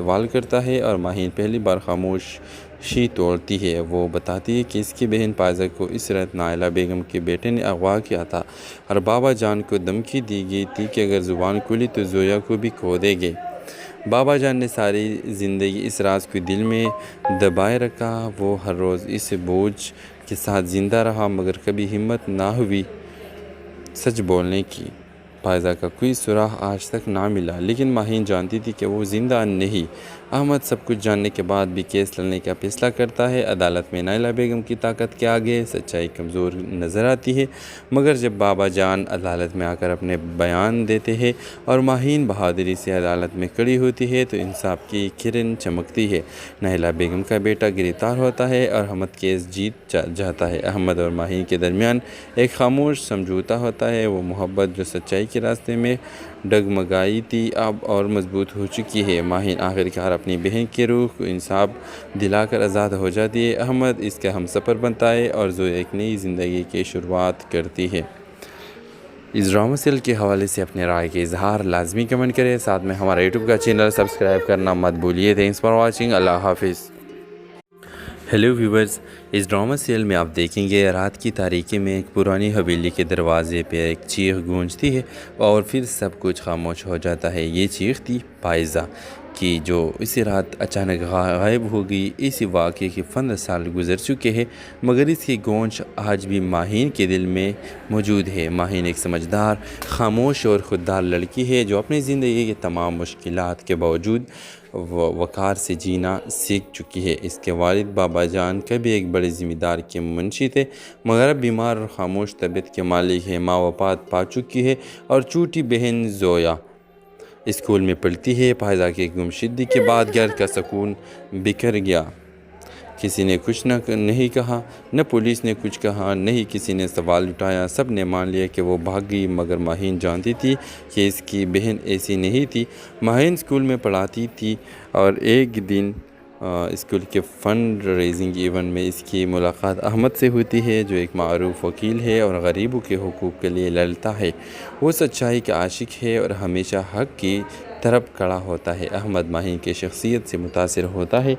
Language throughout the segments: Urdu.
سوال کرتا ہے اور ماہین پہلی بار خاموشی توڑتی ہے۔ وہ بتاتی ہے کہ اس کی بہن پائزہ کو اس رات نائلہ بیگم کے بیٹے نے اغوا کیا تھا اور بابا جان کو دھمکی دی گئی تھی کہ اگر زبان کھلی تو زویا کو بھی کھو دیں گے۔ بابا جان نے ساری زندگی اس راز کو دل میں دبائے رکھا۔ وہ ہر روز اس بوجھ کے ساتھ زندہ رہا مگر کبھی ہمت نہ ہوئی سچ بولنے کی۔ پائزہ کا کوئی سراغ آج تک نہ ملا، لیکن ماہین جانتی تھی کہ وہ زندہ نہیں۔ احمد سب کچھ جاننے کے بعد بھی کیس لڑنے کا فیصلہ کرتا ہے۔ عدالت میں نائلہ بیگم کی طاقت کے آگے سچائی کمزور نظر آتی ہے، مگر جب بابا جان عدالت میں آ کر اپنے بیان دیتے ہیں اور ماہین بہادری سے عدالت میں کھڑی ہوتی ہے تو انصاف کی کرن چمکتی ہے۔ نائلہ بیگم کا بیٹا گرفتار ہوتا ہے اور احمد کیس جیت جاتا ہے۔ احمد اور ماہین کے درمیان ایک خاموش سمجھوتا ہوتا ہے۔ وہ محبت جو سچائی کے راستے میں ڈگمگائی تھی اب اور مضبوط ہو چکی ہے۔ ماہین آخرکار اپنی بہن کی روح کو انصاف دلا کر آزاد ہو جاتی ہے۔ احمد اس کا ہمسفر بنتا ہے اور زویا ایک نئی زندگی کی شروعات کرتی ہے۔ اس ڈرامہ سیریل کے حوالے سے اپنے رائے کے اظہار لازمی کمنٹ کریں، ساتھ میں ہمارا یوٹیوب کا چینل سبسکرائب کرنا مت بھولیے۔ Thanks for watching. اللہ حافظ۔ ہیلو ویورز، اس ڈرامہ سیریل میں آپ دیکھیں گے رات کی تاریکی میں ایک پرانی حویلی کے دروازے پہ ایک چیخ گونجتی ہے اور پھر سب کچھ خاموش ہو جاتا ہے۔ یہ چیخ تھی پائزہ کی جو اسی رات اچانک غائب ہو گئی۔ اسی واقعے کے 15 سال گزر چکے ہیں مگر اس کی گونج آج بھی ماہین کے دل میں موجود ہے۔ ماہین ایک سمجھدار، خاموش اور خوددار لڑکی ہے جو اپنی زندگی کے تمام مشکلات کے باوجود وقار سے جینا سیکھ چکی ہے۔ اس کے والد بابا جان کبھی ایک بڑے ذمہ دار کے منشی تھے مگر اب بیمار اور خاموش طبیعت کے مالک ہیں۔ ماں وفات پا چکی ہے اور چھوٹی بہن زویا اسکول میں پڑھتی ہے۔ پائزہ کی گمشدگی کے بعد گھر کا سکون بکھر گیا۔ کسی نے کچھ نہیں کہا، نہ پولیس نے کچھ کہا، نہ ہی کسی نے سوال اٹھایا۔ سب نے مان لیا کہ وہ بھاگ گئی مگر ماہین جانتی تھی کہ اس کی بہن ایسی نہیں تھی۔ ماہین اسکول میں پڑھاتی تھی اور ایک دن اسکول کے فنڈ ریزنگ ایونٹ میں اس کی ملاقات احمد سے ہوتی ہے جو ایک معروف وکیل ہے اور غریبوں کے حقوق کے لیے لڑتا ہے۔ وہ سچائی کا عاشق ہے اور ہمیشہ حق کی طرف کھڑا ہوتا ہے۔ احمد ماہین کی شخصیت سے متاثر ہوتا ہے۔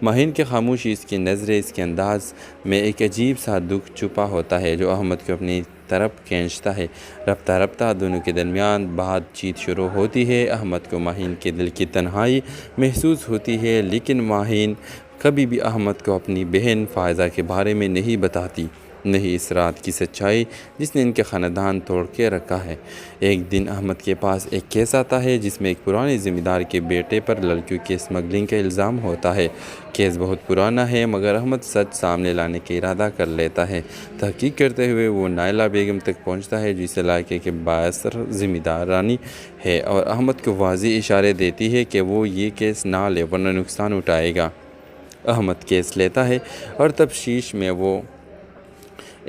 ماہین کی خاموشی، اس کی نظریں، اس کے انداز میں ایک عجیب سا دکھ چھپا ہوتا ہے جو احمد کو اپنی طرف کھینچتا ہے۔ رفتہ رفتہ دونوں کے درمیان بات چیت شروع ہوتی ہے۔ احمد کو ماہین کے دل کی تنہائی محسوس ہوتی ہے لیکن ماہین کبھی بھی احمد کو اپنی بہن فائزہ کے بارے میں نہیں بتاتی، نہیں اس رات کی سچائی جس نے ان کے خاندان توڑ کے رکھا ہے۔ ایک دن احمد کے پاس ایک کیس آتا ہے جس میں ایک پرانے ذمہ دار کے بیٹے پر لڑکیوں کی اسمگلنگ کا الزام ہوتا ہے۔ کیس بہت پرانا ہے مگر احمد سچ سامنے لانے کا ارادہ کر لیتا ہے۔ تحقیق کرتے ہوئے وہ نائلہ بیگم تک پہنچتا ہے جو اس علاقے کے بااثر ذمہ دارانی ہے اور احمد کو واضح اشارے دیتی ہے کہ وہ یہ کیس نہ لے ورنہ نقصان اٹھائے گا۔ احمد کیس لیتا ہے اور تفتیش میں وہ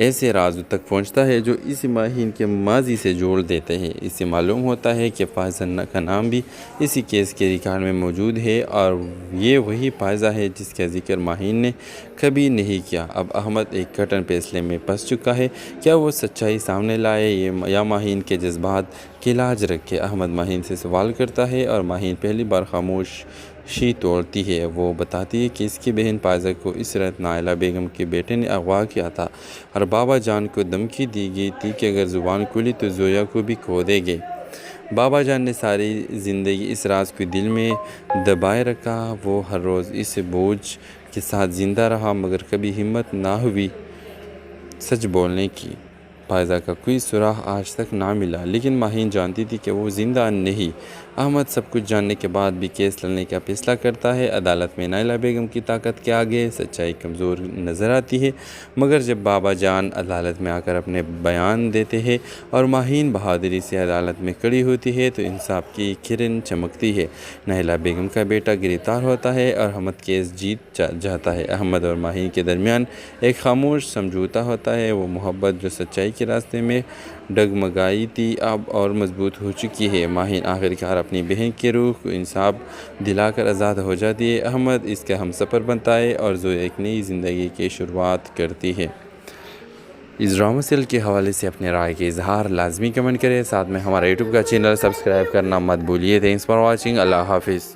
ایسے رازوں تک پہنچتا ہے جو اس ماہین کے ماضی سے جوڑ دیتے ہیں۔ اس سے معلوم ہوتا ہے کہ پائزہ کا نام بھی اسی کیس کے ریکارڈ میں موجود ہے اور یہ وہی پائزہ ہے جس کا ذکر ماہین نے کبھی نہیں کیا۔ اب احمد ایک کٹن فیصلے میں پھنس چکا ہے، کیا وہ سچائی سامنے لائے یا ماہین کے جذبات کی لاج رکھے؟ احمد ماہین سے سوال کرتا ہے اور ماہین پہلی بار خاموشی توڑتی ہے۔ وہ بتاتی ہے کہ اس کی بہن پائزہ کو اس رات نائلہ بیگم کے بیٹے نے اغوا کیا تھا اور بابا جان کو دھمکی دی گئی تھی کہ اگر زبان کھلی تو زویا کو بھی کھو دیں گے۔ بابا جان نے ساری زندگی اس راز کو دل میں دبائے رکھا۔ وہ ہر روز اس بوجھ کے ساتھ زندہ رہا مگر کبھی ہمت نہ ہوئی سچ بولنے کی۔ پائزہ کا کوئی سراغ آج تک نہ ملا، لیکن ماہین جانتی تھی کہ وہ زندہ نہیں۔ احمد سب کچھ جاننے کے بعد بھی کیس لڑنے کا فیصلہ کرتا ہے۔ عدالت میں نائلہ بیگم کی طاقت کے آگے سچائی کمزور نظر آتی ہے، مگر جب بابا جان عدالت میں آ کر اپنے بیان دیتے ہیں اور ماہین بہادری سے عدالت میں کھڑی ہوتی ہے تو انصاف کی کرن چمکتی ہے۔ نائلہ بیگم کا بیٹا گرفتار ہوتا ہے اور احمد کیس جیت جاتا ہے۔ احمد اور ماہین کے درمیان ایک خاموش سمجھوتا ہوتا ہے۔ وہ محبت جو سچائی کے راستے میں ڈگمگائی تھی اب اور مضبوط ہو چکی ہے۔ ماہین آخرکار اپنی بہن کی روح کو انصاف دلا کر آزاد ہو جاتی ہے۔ احمد اس کا ہمسفر بنتا ہے اور زویا ایک نئی زندگی کی شروعات کرتی ہے۔ اس ڈرامہ سیریل کے حوالے سے اپنے رائے کے اظہار لازمی کمنٹ کریں، ساتھ میں ہمارا یوٹیوب کا چینل سبسکرائب کرنا مت بھولیے۔ Thanks for watching. اللہ حافظ۔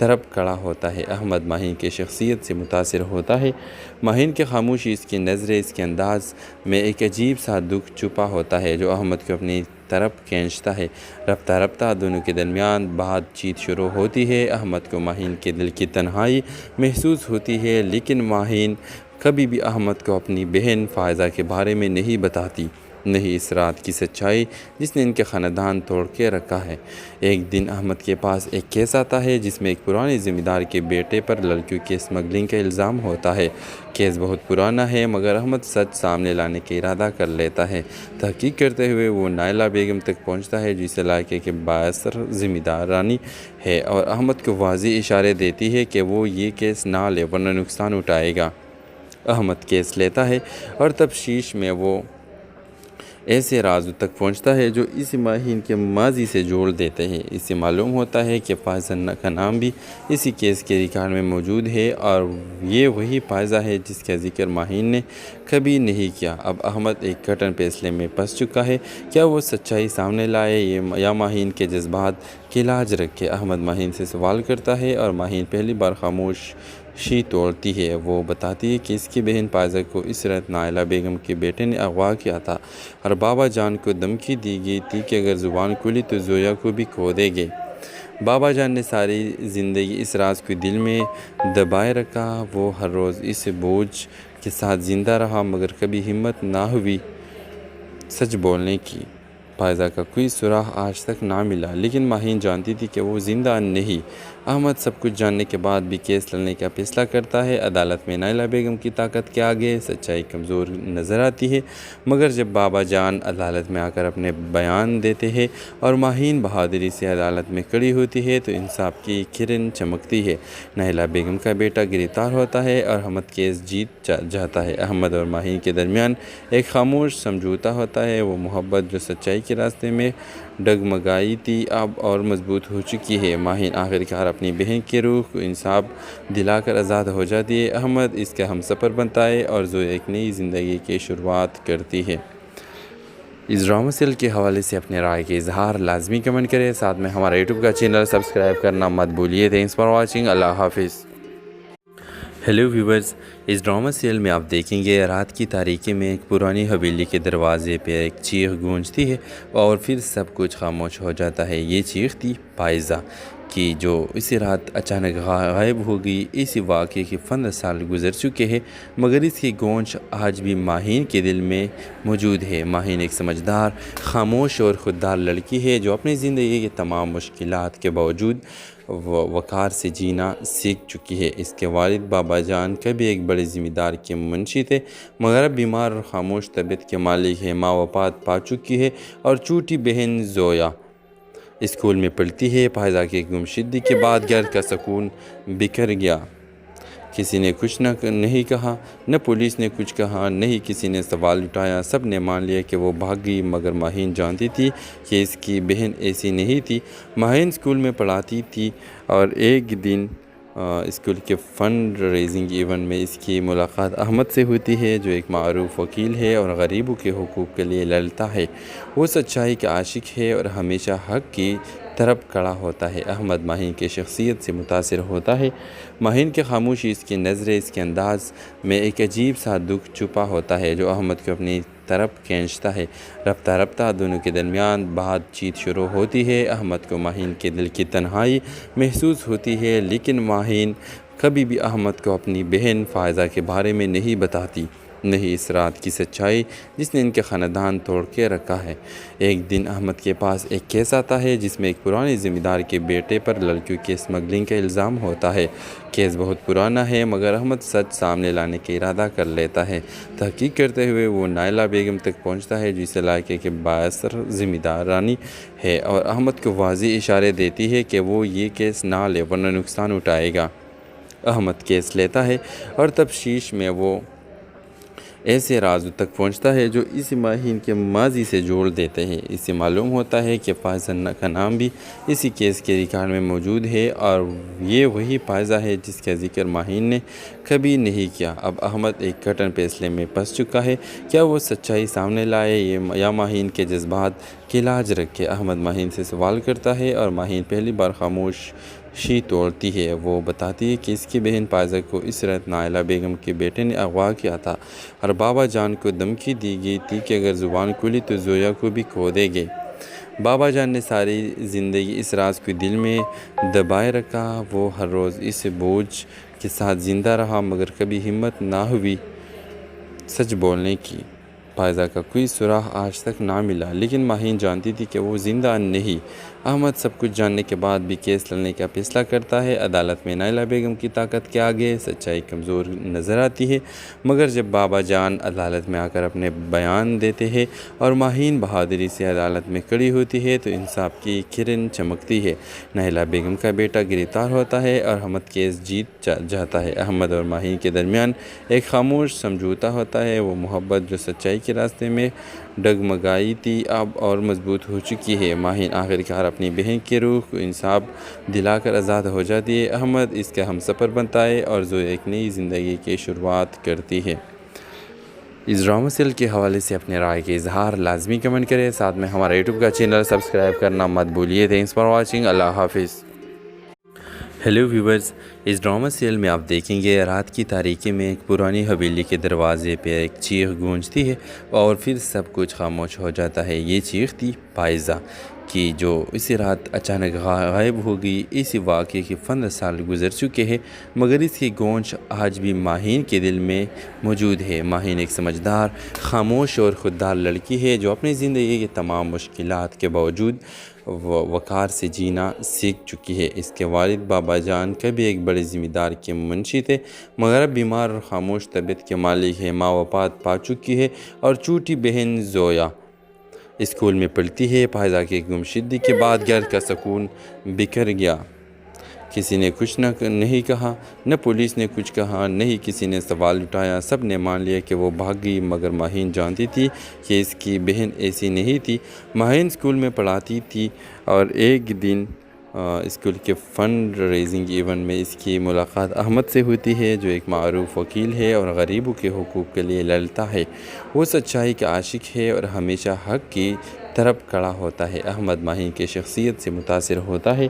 طرف کھڑا ہوتا ہے۔ احمد ماہین کی شخصیت سے متاثر ہوتا ہے۔ ماہین کی خاموشی، اس کی نظریں، اس کے انداز میں ایک عجیب سا دکھ چھپا ہوتا ہے جو احمد کو اپنی طرف کھینچتا ہے۔ رفتہ رفتہ دونوں کے درمیان بات چیت شروع ہوتی ہے۔ احمد کو ماہین کے دل کی تنہائی محسوس ہوتی ہے، لیکن ماہین کبھی بھی احمد کو اپنی بہن فائزہ کے بارے میں نہیں بتاتی، نہیں اس رات کی سچائی جس نے ان کے خاندان توڑ کے رکھا ہے۔ ایک دن احمد کے پاس ایک کیس آتا ہے جس میں ایک پرانے ذمہ دار کے بیٹے پر لڑکیوں کی اسمگلنگ کا الزام ہوتا ہے۔ کیس بہت پرانا ہے مگر احمد سچ سامنے لانے کا ارادہ کر لیتا ہے۔ تحقیق کرتے ہوئے وہ نائلہ بیگم تک پہنچتا ہے جو اس علاقے کے بااثر ذمہ دارانی ہے اور احمد کو واضح اشارے دیتی ہے کہ وہ یہ کیس نہ لے ورنہ نقصان اٹھائے گا۔ احمد کیس لیتا ہے اور تفتیش میں وہ ایسے رازوں تک پہنچتا ہے جو اس ماہین کے ماضی سے جوڑ دیتے ہیں۔ اس سے معلوم ہوتا ہے کہ فائزہ کا نام بھی اسی کیس کے ریکارڈ میں موجود ہے اور یہ وہی فائزہ ہے جس کا ذکر ماہین نے کبھی نہیں کیا۔ اب احمد ایک کٹن فیصلے میں پھنس چکا ہے، کیا وہ سچائی سامنے لائے یا ماہین کے جذبات کی لاج رکھے؟ احمد ماہین سے سوال کرتا ہے اور ماہین پہلی بار خاموشی توڑتی ہے۔ وہ بتاتی ہے کہ اس کی بہن فائزہ کو اس رات نائلہ بیگم کے بیٹے نے اغوا کیا تھا اور بابا جان کو دھمکی دی گئی تھی کہ اگر زبان کھلی تو زویا کو بھی کھو دے گے۔ بابا جان نے ساری زندگی اس راز کو دل میں دبائے رکھا۔ وہ ہر روز اس بوجھ کے ساتھ زندہ رہا مگر کبھی ہمت نہ ہوئی سچ بولنے کی۔ فائزہ کا کوئی سراغ آج تک نہ ملا، لیکن ماہین جانتی تھی کہ وہ زندہ نہیں۔ احمد سب کچھ جاننے کے بعد بھی کیس لڑنے کا فیصلہ کرتا ہے۔ عدالت میں نائلہ بیگم کی طاقت کے آگے سچائی کمزور نظر آتی ہے، مگر جب بابا جان عدالت میں آ کر اپنے بیان دیتے ہیں اور ماہین بہادری سے عدالت میں کھڑی ہوتی ہے تو انصاف کی کرن چمکتی ہے۔ نائلہ بیگم کا بیٹا گرفتار ہوتا ہے اور احمد کیس جیت جاتا ہے۔ احمد اور ماہین کے درمیان ایک خاموش سمجھوتا ہوتا ہے۔ وہ محبت جو سچائی کے راستے میں ڈگمگائی تھی اب اور مضبوط ہو چکی ہے۔ ماہین آخرکار اپنی بہن کی روح کو انصاف دلا کر آزاد ہو جاتی ہے۔ احمد اس کا ہم سفر بنتا ہے اور زویا ایک نئی زندگی کی شروعات کرتی ہے۔ اس ڈرامہ سیریل کے حوالے سے اپنے رائے کے اظہار لازمی کمنٹ کریں، ساتھ میں ہمارا یوٹیوب کا چینل سبسکرائب کرنا مت بھولیے۔ Thanks for watching. اللہ حافظ۔ ہیلو ویورز، اس ڈرامہ سیریل میں آپ دیکھیں گے رات کی تاریکی میں ایک پرانی حویلی کے دروازے پہ ایک چیخ گونجتی ہے اور پھر سب کچھ خاموش ہو جاتا ہے۔ یہ چیخ تھی فائزہ کی جو اسی رات اچانک غائب ہو گئی۔ اسی واقعے کے 15 سال گزر چکے ہیں مگر اس کی گونج آج بھی ماہین کے دل میں موجود ہے۔ ماہین ایک سمجھدار، خاموش اور خوددار لڑکی ہے جو اپنی زندگی کے تمام مشکلات کے باوجود وقار سے جینا سیکھ چکی ہے۔ اس کے والد بابا جان کبھی ایک بڑے ذمہ دار کے منشی تھے مگر اب بیمار اور خاموش طبیعت کے مالک ہے۔ ماں وفات پا چکی ہے اور چھوٹی بہن زویا اسکول میں پڑھتی ہے۔ فائزہ کی گمشدگی کے بعد گھر کا سکون بکھر گیا۔ کسی نے کچھ نہیں کہا، نہ پولیس نے کچھ کہا، نہ ہی کسی نے سوال اٹھایا۔ سب نے مان لیا کہ وہ بھاگ گئی مگر ماہین جانتی تھی کہ اس کی بہن ایسی نہیں تھی۔ ماہین اسکول میں پڑھاتی تھی اور ایک دن اسکول کے فنڈ ریزنگ ایونٹ میں اس کی ملاقات احمد سے ہوتی ہے جو ایک معروف وکیل ہے اور غریبوں کے حقوق کے لیے لڑتا ہے۔ وہ سچائی کا عاشق ہے اور ہمیشہ حق کی طرف کھڑا ہوتا ہے۔ احمد ماہین کی شخصیت سے متاثر ہوتا ہے۔ ماہین کی خاموشی، اس کی نظریں، اس کے انداز میں ایک عجیب سا دکھ چھپا ہوتا ہے جو احمد کو اپنی طرف کھینچتا ہے۔ رفتہ رفتہ دونوں کے درمیان بات چیت شروع ہوتی ہے۔ احمد کو ماہین کے دل کی تنہائی محسوس ہوتی ہے، لیکن ماہین کبھی بھی احمد کو اپنی بہن فائزہ کے بارے میں نہیں بتاتی، نہیں اس رات کی سچائی جس نے ان کے خاندان توڑ کے رکھا ہے۔ ایک دن احمد کے پاس ایک کیس آتا ہے جس میں ایک پرانے ذمہ دار کے بیٹے پر لڑکیوں کی اسمگلنگ کا الزام ہوتا ہے۔ کیس بہت پرانا ہے مگر احمد سچ سامنے لانے کا ارادہ کر لیتا ہے۔ تحقیق کرتے ہوئے وہ نائلہ بیگم تک پہنچتا ہے جو اس علاقے کے بااثر ذمہ دارانی ہے اور احمد کو واضح اشارے دیتی ہے کہ وہ یہ کیس نہ لے ورنہ نقصان اٹھائے گا۔ احمد کیس لیتا ہے اور تفتیش میں وہ ایسے رازوں تک پہنچتا ہے جو اس ماہین کے ماضی سے جوڑ دیتے ہیں۔ اس سے معلوم ہوتا ہے کہ فائزہ کا نام بھی اسی کیس کے ریکارڈ میں موجود ہے اور یہ وہی فائزہ ہے جس کا ذکر ماہین نے کبھی نہیں کیا۔ اب احمد ایک کٹن فیصلے میں پھنس چکا ہے، کیا وہ سچائی سامنے لائے یا ماہین کے جذبات کی لاج رکھے؟ احمد ماہین سے سوال کرتا ہے اور ماہین پہلی بار شی توڑتی ہے۔ وہ بتاتی ہے کہ اس کی بہن پائزہ کو اس رات نائلہ بیگم کے بیٹے نے اغوا کیا تھا اور بابا جان کو دھمکی دی گئی تھی کہ اگر زبان کھلی تو زویا کو بھی کھو دیں گے۔ بابا جان نے ساری زندگی اس راز کو دل میں دبائے رکھا۔ وہ ہر روز اس بوجھ کے ساتھ زندہ رہا مگر کبھی ہمت نہ ہوئی سچ بولنے کی۔ پائزہ کا کوئی سراغ آج تک نہ ملا، لیکن ماہین جانتی تھی کہ وہ زندہ نہیں۔ احمد سب کچھ جاننے کے بعد بھی کیس لڑنے کا فیصلہ کرتا ہے۔ عدالت میں نائلہ بیگم کی طاقت کے آگے سچائی کمزور نظر آتی ہے، مگر جب بابا جان عدالت میں آ کر اپنے بیان دیتے ہیں اور ماہین بہادری سے عدالت میں کھڑی ہوتی ہے تو انصاف کی کرن چمکتی ہے۔ نائلہ بیگم کا بیٹا گرفتار ہوتا ہے اور احمد کیس جیت جاتا ہے۔ احمد اور ماہین کے درمیان ایک خاموش سمجھوتا ہوتا ہے۔ وہ محبت جو سچائی کے راستے میں ڈگمگائی تھی اب اور مضبوط ہو چکی ہے۔ ماہین آخرکار اپنی بہن کی روح کو انصاف دلا کر آزاد ہو جاتی ہے۔ احمد اس کا ہمسفر بنتا ہے اور زویا ایک نئی زندگی کی شروعات کرتی ہے۔ اس ڈرامہ سیریل کے حوالے سے اپنے رائے کے اظہار لازمی کمنٹ کریں، ساتھ میں ہمارا یوٹیوب کا چینل سبسکرائب کرنا مت بھولیے۔ Thanks for watching. اللہ حافظ۔ ہیلو ویورز، اس ڈرامہ سیریل میں آپ دیکھیں گے رات کی تاریکی میں ایک پرانی حویلی کے دروازے پہ ایک چیخ گونجتی ہے اور پھر سب کچھ خاموش ہو جاتا ہے۔ یہ چیخ تھی پائزہ کی جو اسی رات اچانک غائب ہو گئی۔ اسی واقعے کے 15 سال گزر چکے ہیں مگر اس کی گونج آج بھی ماہین کے دل میں موجود ہے۔ ماہین ایک سمجھدار، خاموش اور خوددار لڑکی ہے جو اپنی زندگی کے تمام مشکلات کے باوجود وقار سے جینا سیکھ چکی ہے۔ اس کے والد بابا جان کبھی ایک بڑے ذمہ دار کے منشی تھے مگر اب بیمار اور خاموش طبیعت کے مالک ہے۔ ماں وفات پا چکی ہے اور چھوٹی بہن زویا اسکول میں پڑھتی ہے۔ پائزہ کی گمشدگی کے بعد گھر کا سکون بکھر گیا۔ کسی نے کچھ نہیں کہا، نہ پولیس نے کچھ کہا، نہ ہی کسی نے سوال اٹھایا۔ سب نے مان لیا کہ وہ بھاگ گئی مگر ماہین جانتی تھی کہ اس کی بہن ایسی نہیں تھی۔ ماہین اسکول میں پڑھاتی تھی اور ایک دن اسکول کے فنڈ ریزنگ ایونٹ میں اس کی ملاقات احمد سے ہوتی ہے جو ایک معروف وکیل ہے اور غریبوں کے حقوق کے لیے لڑتا ہے۔ وہ سچائی کا عاشق ہے اور ہمیشہ حق کی طرف کھڑا ہوتا ہے۔ احمد ماہین کی شخصیت سے متاثر ہوتا ہے۔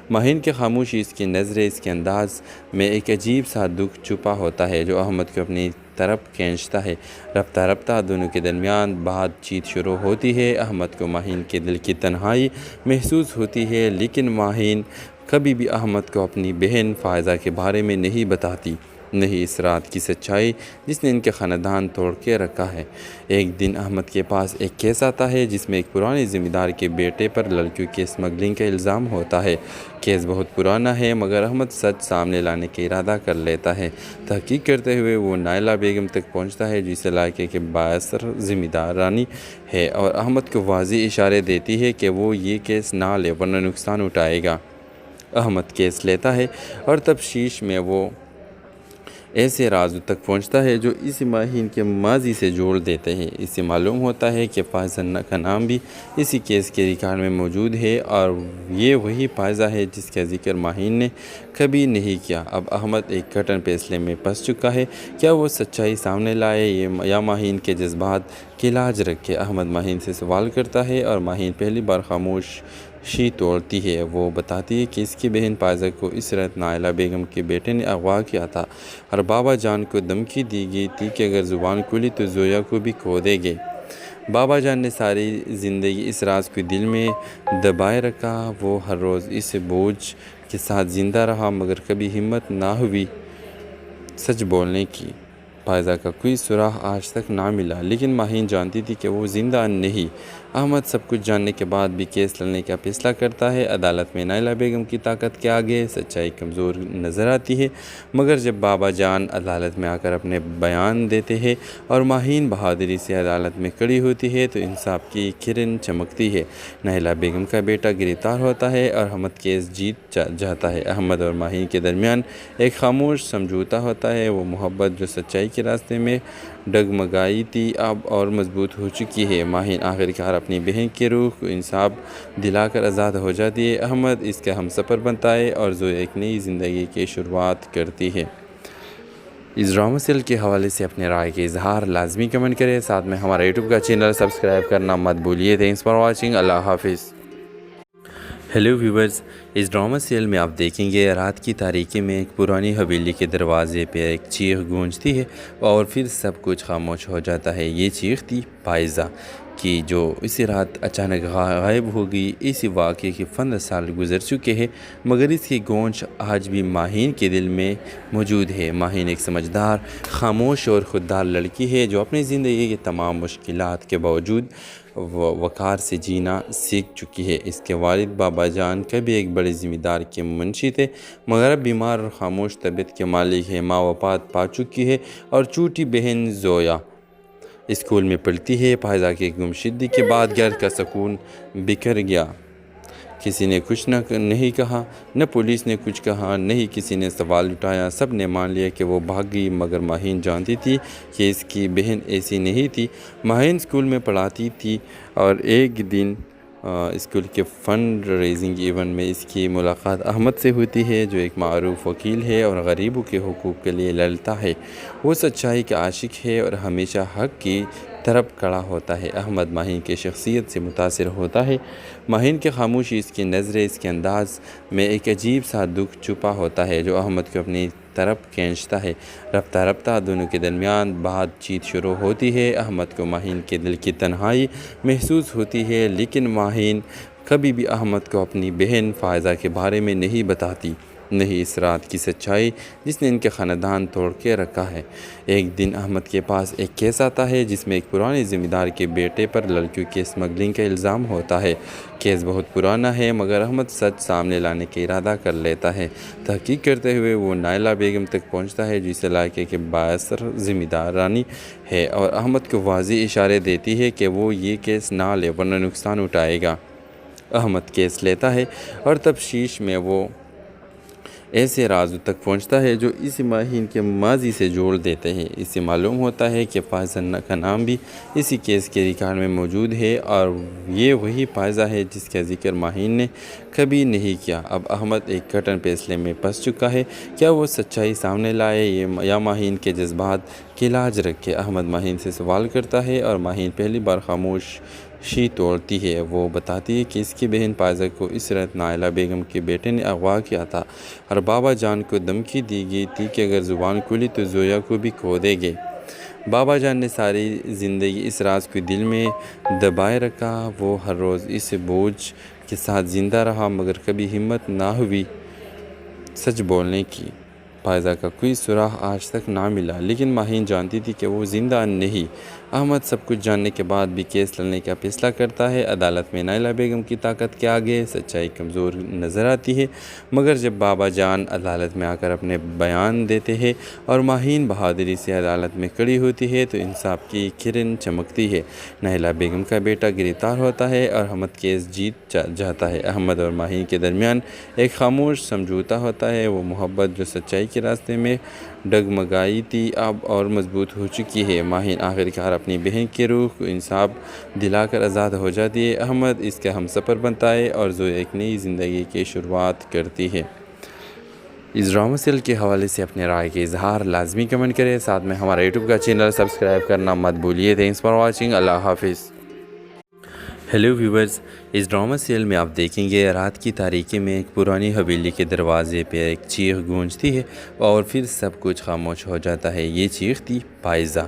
ماہین کی خاموشی، اس کی نظریں، اس کے انداز میں ایک عجیب سا دکھ چھپا ہوتا ہے جو احمد کو اپنی طرف کھینچتا ہے۔ رفتہ رفتہ دونوں کے درمیان بات چیت شروع ہوتی ہے۔ احمد کو ماہین کے دل کی تنہائی محسوس ہوتی ہے لیکن ماہین کبھی بھی احمد کو اپنی بہن پائزہ کے بارے میں نہیں بتاتی، نہیں اس رات کی سچائی جس نے ان کے خاندان توڑ کے رکھا ہے۔ ایک دن احمد کے پاس ایک کیس آتا ہے جس میں ایک پرانے ذمہ دار کے بیٹے پر لڑکیوں کی اسمگلنگ کا الزام ہوتا ہے۔ کیس بہت پرانا ہے مگر احمد سچ سامنے لانے کا ارادہ کر لیتا ہے۔ تحقیق کرتے ہوئے وہ نائلہ بیگم تک پہنچتا ہے جو اس علاقے کے بااثر ذمہ دارانی ہے اور احمد کو واضح اشارے دیتی ہے کہ وہ یہ کیس نہ لے ورنہ نقصان اٹھائے گا۔ احمد کیس لیتا ہے اور تفتیش میں وہ ایسے رازوں تک پہنچتا ہے جو اس ماہین کے ماضی سے جوڑ دیتے ہیں۔ اس سے معلوم ہوتا ہے کہ پائزہ کا نام بھی اسی کیس کے ریکارڈ میں موجود ہے اور یہ وہی پائزہ ہے جس کا ذکر ماہین نے کبھی نہیں کیا۔ اب احمد ایک کٹن فیصلے میں پھنس چکا ہے، کیا وہ سچائی سامنے لائے یا ماہین کے جذبات کی لاج رکھے؟ احمد ماہین سے سوال کرتا ہے اور ماہین پہلی بار خاموشی توڑتی ہے۔ وہ بتاتی ہے کہ اس کی بہن پائزہ کو اس رات نائلہ بیگم کے بیٹے نے اغوا کیا تھا اور بابا جان کو دھمکی دی گئی تھی کہ اگر زبان کھلی تو زویا کو بھی کھو دیں گے۔ بابا جان نے ساری زندگی اس راز کو دل میں دبائے رکھا۔ وہ ہر روز اس بوجھ کے ساتھ زندہ رہا مگر کبھی ہمت نہ ہوئی سچ بولنے کی۔ پائزہ کا کوئی سراغ آج تک نہ ملا، لیکن ماہین جانتی تھی کہ وہ زندہ نہیں۔ احمد سب کچھ جاننے کے بعد بھی کیس لڑنے کا فیصلہ کرتا ہے۔ عدالت میں نائلہ بیگم کی طاقت کے آگے سچائی کمزور نظر آتی ہے، مگر جب بابا جان عدالت میں آ کر اپنے بیان دیتے ہیں اور ماہین بہادری سے عدالت میں کھڑی ہوتی ہے تو انصاف کی کرن چمکتی ہے۔ نائلہ بیگم کا بیٹا گرفتار ہوتا ہے اور احمد کیس جیت جاتا ہے۔ احمد اور ماہین کے درمیان ایک خاموش سمجھوتا ہوتا ہے۔ وہ محبت جو سچائی کے راستے میں ڈگمگائی تھی اب اور مضبوط ہو چکی ہے۔ ماہین آخرکار اپنی بہن کی روح کو انصاف دلا کر آزاد ہو جاتی ہے۔ احمد اس کا ہمسفر بنتا ہے اور زویا ایک نئی زندگی کی شروعات کرتی ہے۔ اس ڈرامہ سیریل کے حوالے سے اپنے رائے کے اظہار لازمی کمنٹ کریں، ساتھ میں ہمارا یوٹیوب کا چینل سبسکرائب کرنا مت بھولیے۔ Thanks for watching. اللہ حافظ۔ ہیلو ویورز، اس ڈرامہ سیریل میں آپ دیکھیں گے رات کی تاریکی میں ایک پرانی حویلی کے دروازے پہ ایک چیخ گونجتی ہے اور پھر سب کچھ خاموش ہو جاتا ہے۔ یہ چیخ تھی پائزہ کی، جو اسی رات اچانک غائب ہو گئی۔ اسی واقعے کے 15 سال گزر چکے ہیں، مگر اس کی گونج آج بھی ماہین کے دل میں موجود ہے۔ ماہین ایک سمجھدار، خاموش اور خوددار لڑکی ہے جو اپنی زندگی کے تمام مشکلات کے باوجود وقار سے جینا سیکھ چکی ہے۔ اس کے والد بابا جان کبھی ایک بڑے ذمہ دار کے منشی تھے، مگر اب بیمار اور خاموش طبیعت کے مالک ہے۔ ماں وفات پا چکی ہے اور چھوٹی بہن زویا اسکول میں پڑھتی ہے۔ پائزہ کی گمشدگی کے بعد گھر کا سکون بکھر گیا۔ کسی نے کچھ نہیں کہا، نہ پولیس نے کچھ کہا، نہ ہی کسی نے سوال اٹھایا۔ سب نے مان لیا کہ وہ بھاگ گئی، مگر ماہین جانتی تھی کہ اس کی بہن ایسی نہیں تھی۔ ماہین اسکول میں پڑھاتی تھی اور ایک دن اسکول کے فنڈ ریزنگ ایونٹ میں اس کی ملاقات احمد سے ہوتی ہے، جو ایک معروف وکیل ہے اور غریبوں کے حقوق کے لیے لڑتا ہے۔ وہ سچائی کا عاشق ہے اور ہمیشہ حق کی طرف کھڑا ہوتا ہے۔ احمد ماہین کی شخصیت سے متاثر ہوتا ہے۔ ماہین کی خاموشی، اس کی نظریں، اس کے انداز میں ایک عجیب سا دکھ چھپا ہوتا ہے جو احمد کو اپنی طرف کھینچتا ہے۔ رفتہ رفتہ دونوں کے درمیان بات چیت شروع ہوتی ہے۔ احمد کو ماہین کے دل کی تنہائی محسوس ہوتی ہے، لیکن ماہین کبھی بھی احمد کو اپنی بہن فائزہ کے بارے میں نہیں بتاتی، نہیں اس رات کی سچائی جس نے ان کے خاندان توڑ کے رکھا ہے۔ ایک دن احمد کے پاس ایک کیس آتا ہے جس میں ایک پرانے ذمہ دار کے بیٹے پر لڑکیوں کی اسمگلنگ کا الزام ہوتا ہے۔ کیس بہت پرانا ہے، مگر احمد سچ سامنے لانے کا ارادہ کر لیتا ہے۔ تحقیق کرتے ہوئے وہ نائلہ بیگم تک پہنچتا ہے، جس علاقے کے بااثر ذمہ دارانی ہے، اور احمد کو واضح اشارے دیتی ہے کہ وہ یہ کیس نہ لے ورنہ نقصان اٹھائے گا۔ احمد کیس لیتا ہے اور تفتیش میں وہ ایسے رازوں تک پہنچتا ہے جو اس ماہین کے ماضی سے جوڑ دیتے ہیں۔ اس سے معلوم ہوتا ہے کہ فائزہ کا نام بھی اسی کیس کے ریکارڈ میں موجود ہے، اور یہ وہی فائزہ ہے جس کا ذکر ماہین نے کبھی نہیں کیا۔ اب احمد ایک کٹن فیصلے میں پھنس چکا ہے، کیا وہ سچائی سامنے لائے یا ماہین کے جذبات کی لاج رکھے؟ احمد ماہین سے سوال کرتا ہے اور ماہین پہلی بار خاموشی توڑتی ہے۔ وہ بتاتی ہے کہ اس کی بہن فائزہ کو اس رات نائلہ بیگم کے بیٹے نے اغوا کیا تھا، اور بابا جان کو دھمکی دی گئی تھی کہ اگر زبان کھلی تو زویا کو بھی کھو دیں گے۔ بابا جان نے ساری زندگی اس راز کو دل میں دبائے رکھا۔ وہ ہر روز اس بوجھ کے ساتھ زندہ رہا، مگر کبھی ہمت نہ ہوئی سچ بولنے کی۔ فائزہ کا کوئی سراغ آج تک نہ ملا، لیکن ماہین جانتی تھی کہ وہ زندہ نہیں۔ احمد سب کچھ جاننے کے بعد بھی کیس لڑنے کا فیصلہ کرتا ہے۔ عدالت میں نائلہ بیگم کی طاقت کے آگے سچائی کمزور نظر آتی ہے، مگر جب بابا جان عدالت میں آ کر اپنے بیان دیتے ہیں اور ماہین بہادری سے عدالت میں کھڑی ہوتی ہے تو انصاف کی کرن چمکتی ہے۔ نائلہ بیگم کا بیٹا گرفتار ہوتا ہے اور احمد کیس جیت جاتا ہے۔ احمد اور ماہین کے درمیان ایک خاموش سمجھوتا ہوتا ہے۔ وہ محبت جو سچائی کے راستے میں ڈگمگائی تھی اب اور مضبوط ہو چکی ہے۔ ماہین آخرکار اپنی بہن کی روح کو انصاف دلا کر آزاد ہو جاتی ہے۔ احمد اس کا ہمسفر بنتا ہے اور زویا ایک نئی زندگی کی شروعات کرتی ہے۔ اس ڈرامہ سیریل کے حوالے سے اپنے رائے کے اظہار لازمی کمنٹ کریں، ساتھ میں ہمارا یوٹیوب کا چینل سبسکرائب کرنا مت بھولیے۔ Thanks for watching. اللہ حافظ۔ ہیلو ویورز، اس ڈرامہ سیریل میں آپ دیکھیں گے رات کی تاریکی میں ایک پرانی حویلی کے دروازے پہ ایک چیخ گونجتی ہے اور پھر سب کچھ خاموش ہو جاتا ہے۔ یہ چیخ تھی پائزہ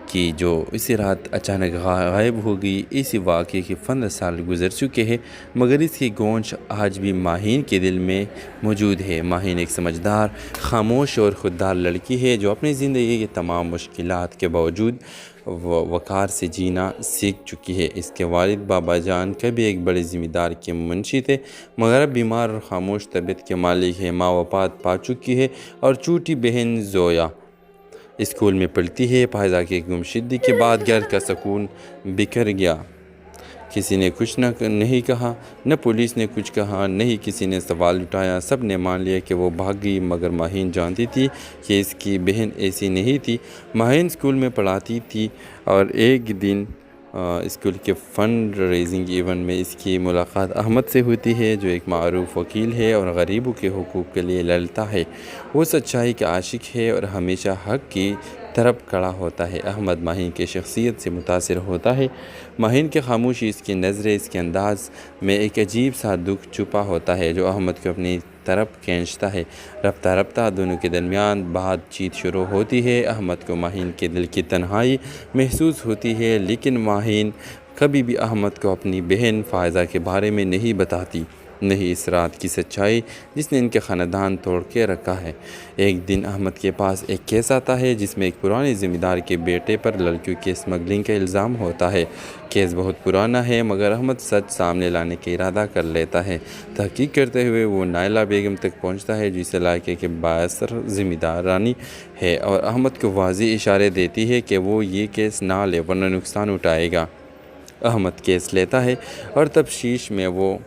کی، جو اسی رات اچانک غائب ہو گئی۔ اسی واقعے کے 15 سال گزر چکے ہیں، مگر اس کی گونج آج بھی ماہین کے دل میں موجود ہے۔ ماہین ایک سمجھدار، خاموش اور خوددار لڑکی ہے جو اپنی زندگی کے تمام مشکلات کے باوجود وقار سے جینا سیکھ چکی ہے۔ اس کے والد بابا جان کبھی ایک بڑے ذمہ دار کے منشی تھے، مگر اب بیمار اور خاموش طبیعت کے مالک ہے۔ ماں وفات پا چکی ہے اور چھوٹی بہن زویا اسکول میں پڑھتی ہے۔ فائزہ کی گمشدگی کے بعد گھر کا سکون بکھر گیا۔ کسی نے کچھ نہیں کہا، نہ پولیس نے کچھ کہا، نہ ہی کسی نے سوال اٹھایا۔ سب نے مان لیا کہ وہ بھاگ گئی، مگر ماہین جانتی تھی کہ اس کی بہن ایسی نہیں تھی۔ ماہین اسکول میں پڑھاتی تھی اور ایک دن اسکول کے فنڈ ریزنگ ایونٹ میں اس کی ملاقات احمد سے ہوتی ہے، جو ایک معروف وکیل ہے اور غریبوں کے حقوق کے لیے لڑتا ہے۔ وہ سچائی کا عاشق ہے اور ہمیشہ حق کی طرف کھڑا ہوتا ہے۔ احمد ماہین کی شخصیت سے متاثر ہوتا ہے۔ ماہین کی خاموشی، اس کی نظریں، اس کے انداز میں ایک عجیب سا دکھ چھپا ہوتا ہے جو احمد کو اپنی طرف کھینچتا ہے۔ رفتہ رفتہ دونوں کے درمیان بات چیت شروع ہوتی ہے۔ احمد کو ماہین کے دل کی تنہائی محسوس ہوتی ہے، لیکن ماہین کبھی بھی احمد کو اپنی بہن فائزہ کے بارے میں نہیں بتاتی، نہیں اس رات کی سچائی جس نے ان کے خاندان توڑ کے رکھا ہے۔ ایک دن احمد کے پاس ایک کیس آتا ہے جس میں ایک پرانے زمین دار کے بیٹے پر لڑکیوں کی اسمگلنگ کا الزام ہوتا ہے۔ کیس بہت پرانا ہے مگر احمد سچ سامنے لانے کا ارادہ کر لیتا ہے۔ تحقیق کرتے ہوئے وہ نائلہ بیگم تک پہنچتا ہے جس علاقے کے بااثر زمین دارانی ہے اور احمد کو واضح اشارے دیتی ہے کہ وہ یہ کیس نہ لے ورنہ نقصان اٹھائے گا۔ احمد کیس لیتا ہے اور تفتیش میں وہ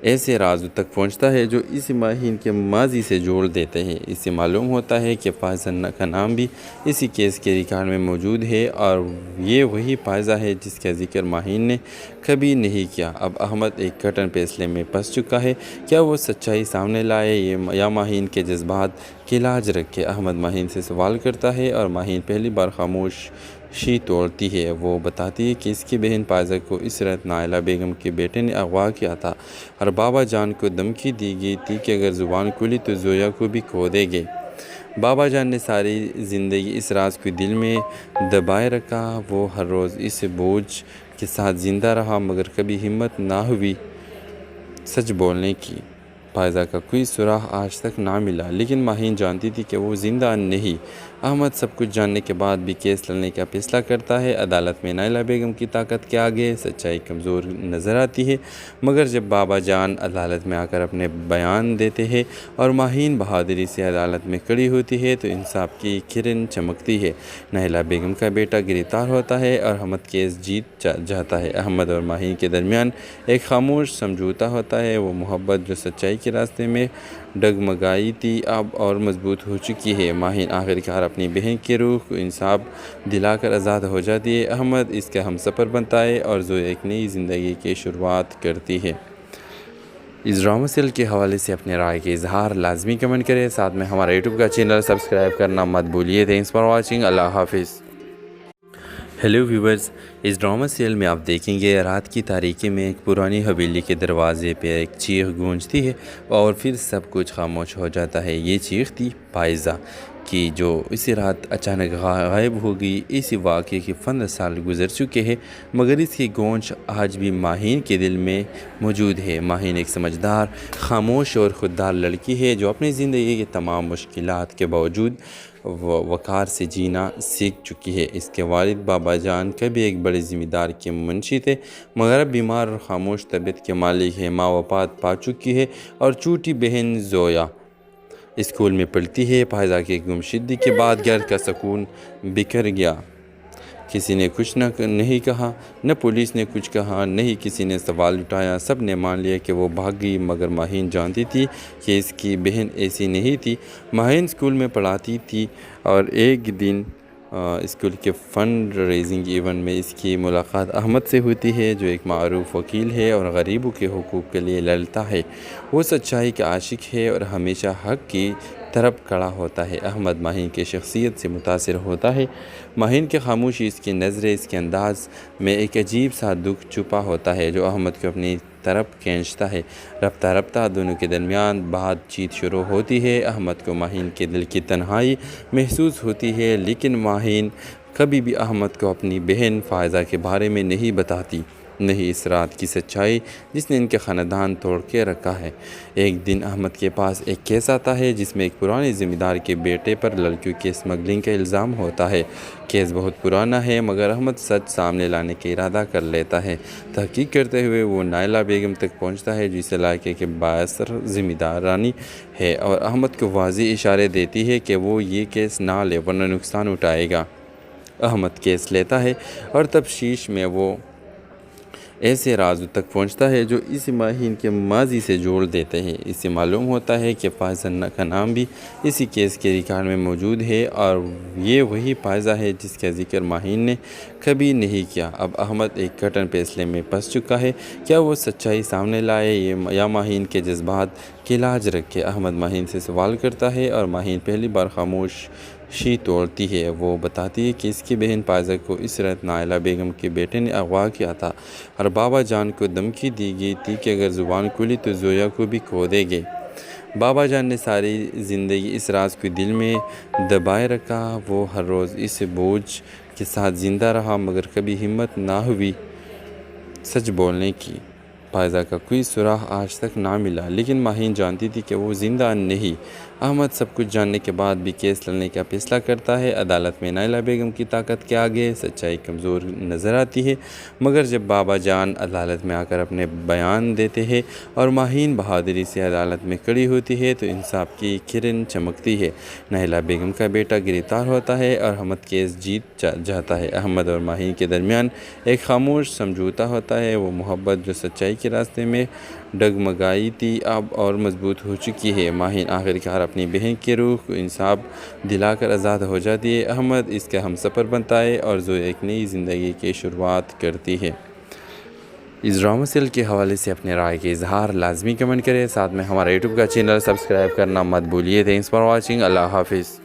ایسے رازوں تک پہنچتا ہے جو اس ماہین کے ماضی سے جوڑ دیتے ہیں۔ اس سے معلوم ہوتا ہے کہ فائزہ کا نام بھی اسی کیس کے ریکارڈ میں موجود ہے اور یہ وہی فائزہ ہے جس کا ذکر ماہین نے کبھی نہیں کیا۔ اب احمد ایک کٹن فیصلے میں پھنس چکا ہے، کیا وہ سچائی سامنے لائے یا ماہین کے جذبات کی لاج رکھے؟ احمد ماہین سے سوال کرتا ہے اور ماہین پہلی بار خاموشی توڑتی ہے۔ وہ بتاتی ہے کہ اس کی بہن فائزہ کو اس رات نائلہ بیگم کے بیٹے نے اغوا کیا تھا اور بابا جان کو دھمکی دی گئی تھی کہ اگر زبان کھلی تو زویا کو بھی کھو دیں گے۔ بابا جان نے ساری زندگی اس راز کو دل میں دبائے رکھا۔ وہ ہر روز اس بوجھ کے ساتھ زندہ رہا مگر کبھی ہمت نہ ہوئی سچ بولنے کی۔ فائزہ کا کوئی سراغ آج تک نہ ملا، لیکن ماہین جانتی تھی کہ وہ زندہ نہیں۔ احمد سب کچھ جاننے کے بعد بھی کیس لڑنے کا فیصلہ کرتا ہے۔ عدالت میں نائلہ بیگم کی طاقت کے آگے سچائی کمزور نظر آتی ہے، مگر جب بابا جان عدالت میں آ کر اپنے بیان دیتے ہیں اور ماہین بہادری سے عدالت میں کھڑی ہوتی ہے تو انصاف کی کرن چمکتی ہے۔ نائلہ بیگم کا بیٹا گرفتار ہوتا ہے اور احمد کیس جیت جاتا ہے۔ احمد اور ماہین کے درمیان ایک خاموش سمجھوتا ہوتا ہے۔ وہ محبت جو سچائی کے راستے میں ڈگمگائی تھی اب اور مضبوط ہو چکی ہے۔ ماہین آخرکار اپنی بہن کی روح کو انصاف دلا کر آزاد ہو جاتی ہے۔ احمد اس کا ہمسفر بنتا ہے اور زویا ایک نئی زندگی کی شروعات کرتی ہے۔ اس ڈرامہ سیریل کے حوالے سے اپنے رائے کے اظہار لازمی کمنٹ کریں، ساتھ میں ہمارا یوٹیوب کا چینل سبسکرائب کرنا مت بھولیے۔ Thanks for watching. اللہ حافظ۔ ہیلو ویورز، اس ڈرامہ سیریل میں آپ دیکھیں گے رات کی تاریکی میں ایک پرانی حویلی کے دروازے پہ ایک چیخ گونجتی ہے اور پھر سب کچھ خاموش ہو جاتا ہے۔ یہ چیخ تھی فائزہ کی جو اسی رات اچانک غائب ہو گئی۔ اسی واقعے کے 15 سال گزر چکے ہیں مگر اس کی گونج آج بھی ماہین کے دل میں موجود ہے۔ ماہین ایک سمجھدار، خاموش اور خوددار لڑکی ہے جو اپنی زندگی کے تمام مشکلات کے باوجود وقار سے جینا سیکھ چکی ہے۔ اس کے والد بابا جان کبھی ایک بڑے ذمہ دار کے منشی تھے مگر اب بیمار اور خاموش طبیعت کے مالک ہیں۔ ماں وفات پا چکی ہے اور چھوٹی بہن زویا اسکول میں پڑھتی ہے۔ فائزہ کی گمشدگی کے بعد گھر کا سکون بکھر گیا۔ کسی نے کچھ نہیں کہا، نہ پولیس نے کچھ کہا، نہ ہی کسی نے سوال اٹھایا۔ سب نے مان لیا کہ وہ بھاگ گئی مگر ماہین جانتی تھی کہ اس کی بہن ایسی نہیں تھی۔ ماہین اسکول میں پڑھاتی تھی اور ایک دن اسکول کے فنڈ ریزنگ ایونٹ میں اس کی ملاقات احمد سے ہوتی ہے جو ایک معروف وکیل ہے اور غریبوں کے حقوق کے لیے لڑتا ہے۔ وہ سچائی کا عاشق ہے اور ہمیشہ حق کی طرف کھڑا ہوتا ہے۔ احمد ماہین کی شخصیت سے متاثر ہوتا ہے۔ ماہین کی خاموشی، اس کی نظریں، اس کے انداز میں ایک عجیب سا دکھ چھپا ہوتا ہے جو احمد کو اپنی طرف کھینچتا ہے۔ رفتہ رفتہ دونوں کے درمیان بات چیت شروع ہوتی ہے۔ احمد کو ماہین کے دل کی تنہائی محسوس ہوتی ہے، لیکن ماہین کبھی بھی احمد کو اپنی بہن فائزہ کے بارے میں نہیں بتاتی، نہیں اس رات کی سچائی جس نے ان کے خاندان توڑ کے رکھا ہے۔ ایک دن احمد کے پاس ایک کیس آتا ہے جس میں ایک پرانے زمین دار کے بیٹے پر لڑکیوں کی اسمگلنگ کا الزام ہوتا ہے۔ کیس بہت پرانا ہے مگر احمد سچ سامنے لانے کا ارادہ کر لیتا ہے۔ تحقیق کرتے ہوئے وہ نائلہ بیگم تک پہنچتا ہے جس علاقے کے بااثر زمین دارانی ہے اور احمد کو واضح اشارے دیتی ہے کہ وہ یہ کیس نہ لے ورنہ نقصان اٹھائے گا۔ احمد کیس لیتا ہے اور تفتیش میں وہ ایسے رازوں تک پہنچتا ہے جو اس ماہین کے ماضی سے جوڑ دیتے ہیں۔ اس سے معلوم ہوتا ہے کہ فائزہ کا نام بھی اسی کیس کے ریکارڈ میں موجود ہے اور یہ وہی فائزہ ہے جس کا ذکر ماہین نے کبھی نہیں کیا۔ اب احمد ایک کٹن فیصلے میں پھنس چکا ہے، کیا وہ سچائی سامنے لائے یا ماہین کے جذبات کی لاج رکھے؟ احمد ماہین سے سوال کرتا ہے اور ماہین پہلی بار خاموش خاموشی توڑتی ہے۔ وہ بتاتی ہے کہ اس کی بہن پائزہ کو عصرت نائلہ بیگم کے بیٹے نے اغوا کیا تھا اور بابا جان کو دھمکی دی گئی تھی کہ اگر زبان کھلی تو زویا کو بھی کھو دے گے۔ بابا جان نے ساری زندگی اس راز کو دل میں دبائے رکھا۔ وہ ہر روز اس بوجھ کے ساتھ زندہ رہا مگر کبھی ہمت نہ ہوئی سچ بولنے کی۔ پائزہ کا کوئی سراغ آج تک نہ ملا، لیکن ماہین جانتی تھی کہ وہ زندہ نہیں۔ احمد سب کچھ جاننے کے بعد بھی کیس لڑنے کا فیصلہ کرتا ہے۔ عدالت میں نائلہ بیگم کی طاقت کے آگے سچائی کمزور نظر آتی ہے، مگر جب بابا جان عدالت میں آ کر اپنے بیان دیتے ہیں اور ماہین بہادری سے عدالت میں کھڑی ہوتی ہے تو انصاف کی کرن چمکتی ہے۔ نائلہ بیگم کا بیٹا گرفتار ہوتا ہے اور احمد کیس جیت جاتا ہے۔ احمد اور ماہین کے درمیان ایک خاموش سمجھوتا ہوتا ہے۔ وہ محبت جو سچائی کے راستے میں ڈگمگائی تھی اب اور مضبوط ہو چکی ہے۔ ماہین آخرکار اپنی بہن کی روح کو انصاف دلا کر آزاد ہو جاتی ہے۔ احمد اس کا ہمسفر بنتا ہے اور زویا ایک نئی زندگی کی شروعات کرتی ہے۔ اس ڈرامہ سیریل کے حوالے سے اپنے رائے کے اظہار لازمی کمنٹ کریں، ساتھ میں ہمارا یوٹیوب کا چینل سبسکرائب کرنا مت بھولیے۔ Thanks for watching. اللہ حافظ۔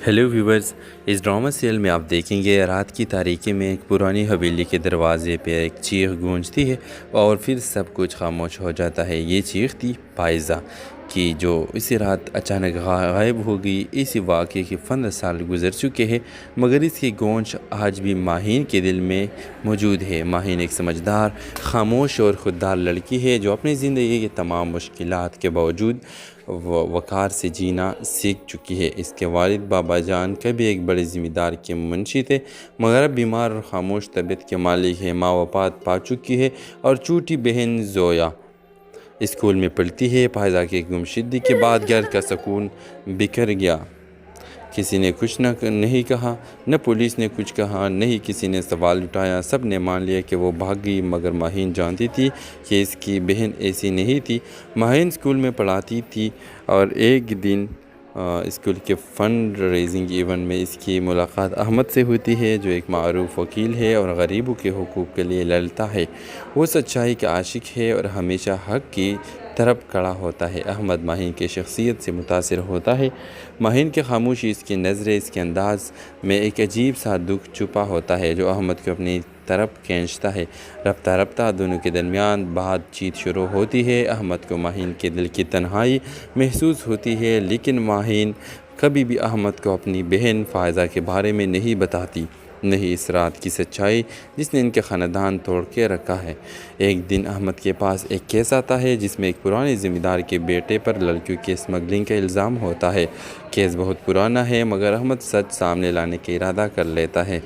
ہیلو ویورز، اس ڈرامہ سیریل میں آپ دیکھیں گے رات کی تاریکی میں ایک پرانی حویلی کے دروازے پہ ایک چیخ گونجتی ہے اور پھر سب کچھ خاموش ہو جاتا ہے۔ یہ چیخ تھی پائزہ کی جو اسی رات اچانک غائب ہو گئی۔ اس واقعے کے 15 سال گزر چکے ہیں مگر اس کی گونج آج بھی ماہین کے دل میں موجود ہے۔ ماہین ایک سمجھدار، خاموش اور خوددار لڑکی ہے جو اپنی زندگی کے تمام مشکلات کے باوجود وقار سے جینا سیکھ چکی ہے۔ اس کے والد بابا جان کبھی ایک بڑے ذمہ دار کے منشی تھے مگر اب بیمار اور خاموش طبیعت کے مالک ہیں۔ ماں وفات پا چکی ہے اور چھوٹی بہن زویا اسکول میں پڑھتی ہے۔ پائزہ کے گمشدگی کے بعد گھر کا سکون بکھر گیا۔ کسی نے کچھ نہیں کہا، نہ پولیس نے کچھ کہا، نہ ہی کسی نے سوال اٹھایا۔ سب نے مان لیا کہ وہ بھاگ گئی مگر ماہین جانتی تھی کہ اس کی بہن ایسی نہیں تھی۔ ماہین اسکول میں پڑھاتی تھی اور ایک دن اسکول کے فنڈ ریزنگ ایونٹ میں اس کی ملاقات احمد سے ہوتی ہے جو ایک معروف وکیل ہے اور غریبوں کے حقوق کے لیے لڑتا ہے۔ وہ سچائی کا عاشق ہے اور ہمیشہ حق کی طرف کھڑا ہوتا ہے۔ احمد ماہین کی شخصیت سے متاثر ہوتا ہے۔ ماہین کی خاموشی، اس کی نظریں، اس کے انداز میں ایک عجیب سا دکھ چھپا ہوتا ہے جو احمد کو اپنی طرف کھینچتا ہے۔ رفتہ رفتہ دونوں کے درمیان بات چیت شروع ہوتی ہے۔ احمد کو ماہین کے دل کی تنہائی محسوس ہوتی ہے لیکن ماہین کبھی بھی احمد کو اپنی بہن پائزہ کے بارے میں نہیں بتاتی، نہیں اس رات کی سچائی جس نے ان کے خاندان توڑ کے رکھا ہے۔ ایک دن احمد کے پاس ایک کیس آتا ہے جس میں ایک پرانے ذمہ دار کے بیٹے پر لڑکیوں کی اسمگلنگ کا الزام ہوتا ہے۔ کیس بہت پرانا ہے مگر احمد سچ سامنے لانے کا ارادہ کر لیتا ہے۔